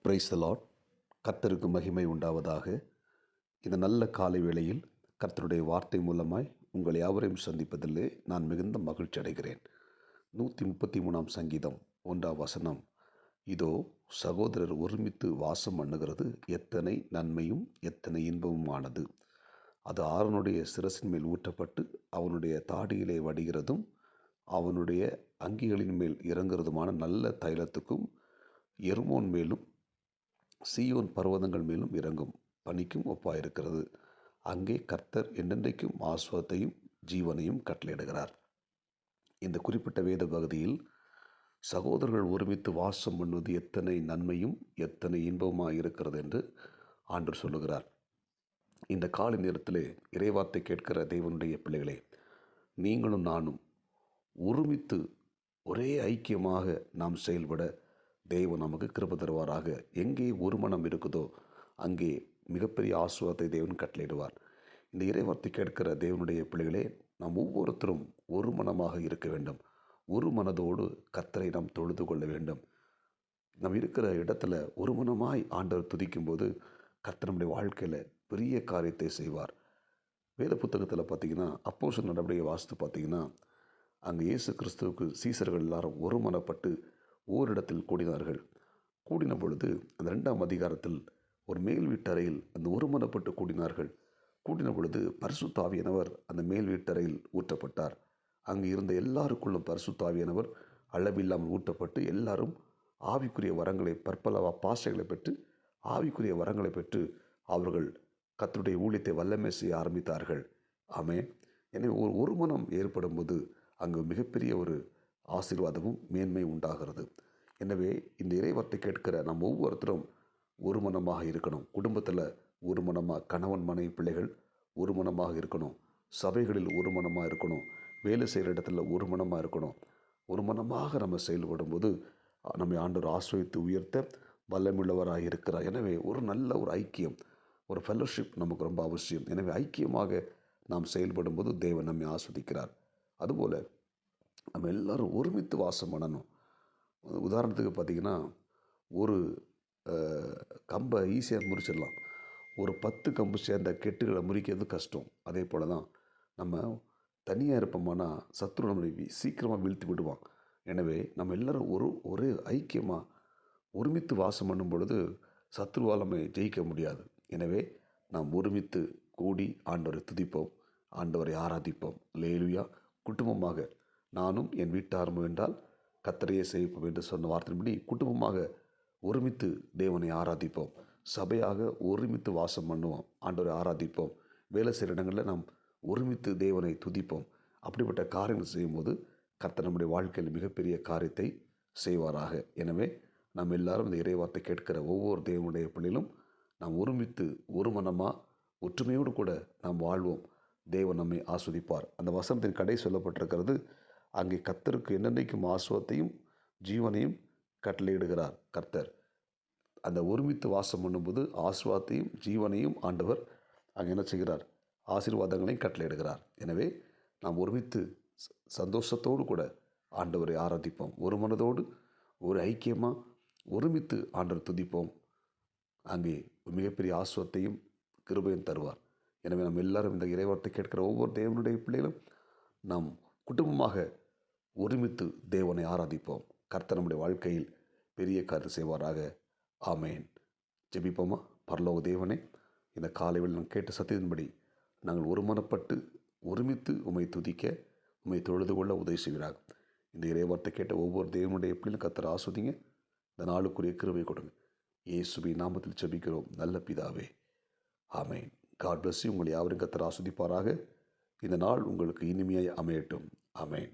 Praise the Lord. கர்த்தருக்கு மகிமை உண்டாவதாக. இந்த நல்ல காலை வேளையில் கர்த்தருடைய வார்த்தை மூலமாய் உங்கள் யாவரையும் சந்திப்பதிலே நான் மிகுந்த மகிழ்ச்சி அடைகிறேன். 133 சங்கீதம் 1 இதோ சகோதரர் ஒருமித்து வாசம் பண்ணுகிறது எத்தனை நன்மையும் எத்தனை இன்பமுமானது. அது ஆரோனுடைய சிரசின் மேல் ஊற்றப்பட்டு அவனுடைய தாடியிலே வடிகிறதும் அவனுடைய அங்கிகளின் மேல் இறங்குறதுமான நல்ல தைலத்துக்கும் எர்மோன் மேலும் சீயோன் பர்வதங்கள் மேலும் இறங்கும் பனிக்கும் ஒப்பாயிருக்கிறது. அங்கே கர்த்தர் என்றென்றைக்கும் ஆசுவாத்தையும் ஜீவனையும் கட்டளையிடுகிறார். இந்த குறிப்பிட்ட வேத பகுதியில் சகோதரர்கள் ஒருமித்து வாசம் பண்ணுவது எத்தனை நன்மையும் எத்தனை இன்பமாக இருக்கிறது என்று ஆண்டவர் சொல்லுகிறார். இந்த காலை நேரத்திலே இறைவார்த்தை கேட்கிற தேவனுடைய பிள்ளைகளே, நீங்களும் நானும் ஒருமித்து ஒரே ஐக்கியமாக நாம் செயல்பட தேவன் நமக்கு கிருபை தருவாராக. எங்கே ஒரு மனம் இருக்குதோ அங்கே மிகப்பெரிய ஆசீர்வாதத்தை தேவன் கட்டளையிடுவார். இந்த இறைவார்த்தை கேட்கிற தேவனுடைய பிள்ளைகளே, நாம் ஒவ்வொருத்தரும் ஒரு மனமாக இருக்க வேண்டும். ஒரு மனதோடு கர்த்தரை நாம் தொழுது கொள்ள வேண்டும். நாம் இருக்கிற இடத்துல ஒரு மனமாய் ஆண்டவர் துதிக்கும் போது கர்த்தர் நம்முடைய வாழ்க்கையில் பெரிய காரியத்தை செய்வார். வேத புத்தகத்தில் பார்த்தீங்கன்னா, அப்போஸ்தலர் நடவடிக்கை வாசித்து பார்த்தீங்கன்னா, அங்கே இயேசு கிறிஸ்துவுக்கு சீசர்கள் எல்லாரும் ஒருமனப்பட்டு ஓரிடத்தில் கூடினார்கள். கூடின பொழுது அந்த 2ஆம் அதிகாரத்தில் ஒரு மேல் வீட்டறையில் அந்த ஒருமனப்பட்டு கூடினார்கள். கூடின பொழுது பரிசுத்த ஆவியானவர் அந்த மேல் வீட்டறையில் ஊற்றப்பட்டார். அங்கு இருந்த எல்லாருக்குள்ளும் பரிசுத்த ஆவியானவர் அளவில்லாமல் ஊற்றப்பட்டு எல்லாரும் ஆவிக்குரிய வரங்களை, பற்பல பாஷைகளை பெற்று ஆவிக்குரிய வரங்களை பெற்று அவர்கள் கர்த்தருடைய ஊழியத்தை வல்லமை செய்ய ஆரம்பித்தார்கள். ஆமென். எனவே ஒரு மனம் ஏற்படும் போது அங்கு மிகப்பெரிய ஒரு ஆசீர்வாதமும் மேன்மை உண்டாகிறது. எனவே இந்த இறைவார்த்தை கேட்கிற நாம் ஒவ்வொருத்தரும் ஒரு மனமாக இருக்கணும். குடும்பத்தில் ஒரு மனமாக, கணவன் மனைவி பிள்ளைகள் ஒரு மனமாக இருக்கணும். சபைகளில் ஒரு மனமாக இருக்கணும். வேலை செய்கிற இடத்துல ஒரு மனமாக இருக்கணும். ஒரு மனமாக நம்ம செயல்படும் போது நம்மை ஆண்டவர் ஆசீர்வதித்து உயர்த்த வல்லமுள்ளவராக இருக்கிறார். எனவே ஒரு நல்ல ஒரு ஐக்கியம், ஒரு ஃபெல்லோஷிப் நமக்கு ரொம்ப அவசியம். எனவே ஐக்கியமாக நாம் செயல்படும் போது தேவன் நம்மை ஆஸ்வதிக்கிறார். அதுபோல் நம்ம எல்லாரும் ஒருமித்து வாசம் பண்ணணும். உதாரணத்துக்கு பார்த்திங்கன்னா, ஒரு கம்பை ஈஸியாக முறிச்சிடலாம். ஒரு 10 கம்பு சேர்ந்த கெட்டுகளை முறிக்கிறது கஷ்டம். அதே போல் தான் நம்ம தனியாக இருப்போம்னா சத்துரு நம்மளை சீக்கிரமாக வீழ்த்தி விடுவான். எனவே நம்ம எல்லோரும் ஒரே ஐக்கியமாக ஒருமித்து வாசம் பண்ணும் பொழுது சத்துருவால் நம்ம ஜெயிக்க முடியாது. எனவே நாம் ஒருமித்து கூடி ஆண்டவரை துதிப்போம், ஆண்டவரை ஆராதிப்போம். அல்லேலூயா. குடும்பமாக நானும் என் வீட்டாரும் என்றால் கர்த்தரையே சேவிப்போம் என்று சொன்ன வார்த்தையின்படி குடும்பமாக ஒருமித்து தேவனை ஆராதிப்போம். சபையாக ஒருமித்து வாசம் பண்ணுவோம், ஆண்டவரை ஆராதிப்போம். வேலை செய்கிற இடங்களில் நாம் ஒருமித்து தேவனை துதிப்போம். அப்படிப்பட்ட காரியங்கள் செய்யும்போது கர்த்தர் நம்முடைய வாழ்க்கையில் மிகப்பெரிய காரியத்தை செய்வாராக. எனவே நாம் எல்லாரும் இந்த இறைவார்த்தை கேட்கிற ஒவ்வொரு தேவனுடைய பிள்ளைகளும் நாம் ஒருமித்து ஒரு மனமாக ஒற்றுமையோடு கூட நாம் வாழ்வோம். தேவன் நம்மை ஆஸ்வதிப்பார். அந்த வசனத்தின் கடை சொல்லப்பட்டிருக்கிறது, அங்கே கர்த்தருக்கு என்னென்றைக்கும் ஆசீர்வாதத்தையும் ஜீவனையும் கட்டளையிடுகிறார். கர்த்தர் அந்த ஒருமித்து வாசம் பண்ணும்போது ஆசீர்வாதத்தையும் ஜீவனையும் ஆண்டவர் அங்கே என்ன செய்கிறார்? ஆசீர்வாதங்களையும் கட்டளையிடுகிறார். எனவே நாம் ஒருமித்து சந்தோஷத்தோடு கூட ஆண்டவரை ஆராதிப்போம். ஒரு மனதோடு ஒரு ஐக்கியமாக ஒருமித்து ஆண்டவர் துதிப்போம். அங்கே மிகப்பெரிய ஆசீர்வாதத்தையும் கிருபையும் தருவார். எனவே நம்ம எல்லாரும் இந்த இறைவார்த்தை கேட்கிற ஒவ்வொரு தேவனுடைய பிள்ளைகளும் நாம் குடும்பமாக ஒருமித்து தேவனை ஆராதிப்போம். கர்த்தர் நம்முடைய வாழ்க்கையில் பெரிய காரியம் செய்வாராக. ஆமேன். ஜெபிப்போமா? பரலோக தேவனே, இந்த காலையில் நாம் கேட்ட சத்தியத்தின்படி நாங்கள் ஒருமனப்பட்டு ஒருமித்து உம்மை துதிக்க, உம்மை தொழுது கொள்ள உதவி செய்கிறார். இந்த இறைவார்த்தை கேட்ட ஒவ்வொரு தேவனுடைய பிள்ளைகளும் கர்த்தர் ஆஸ்வதிங்க. இந்த நாளுக்குரிய கிருபை கொடுங்க. இயேசுவின் நாமத்தில் ஜெபிக்கிறோம் நல்ல பிதாவே. ஆமேன். God bless you. உங்களை யாவரும் கர்த்தர் ஆஸ்வதிப்பாராக. இந்த நாள் உங்களுக்கு இனிமையாய் அமையட்டும். ஆமேன்.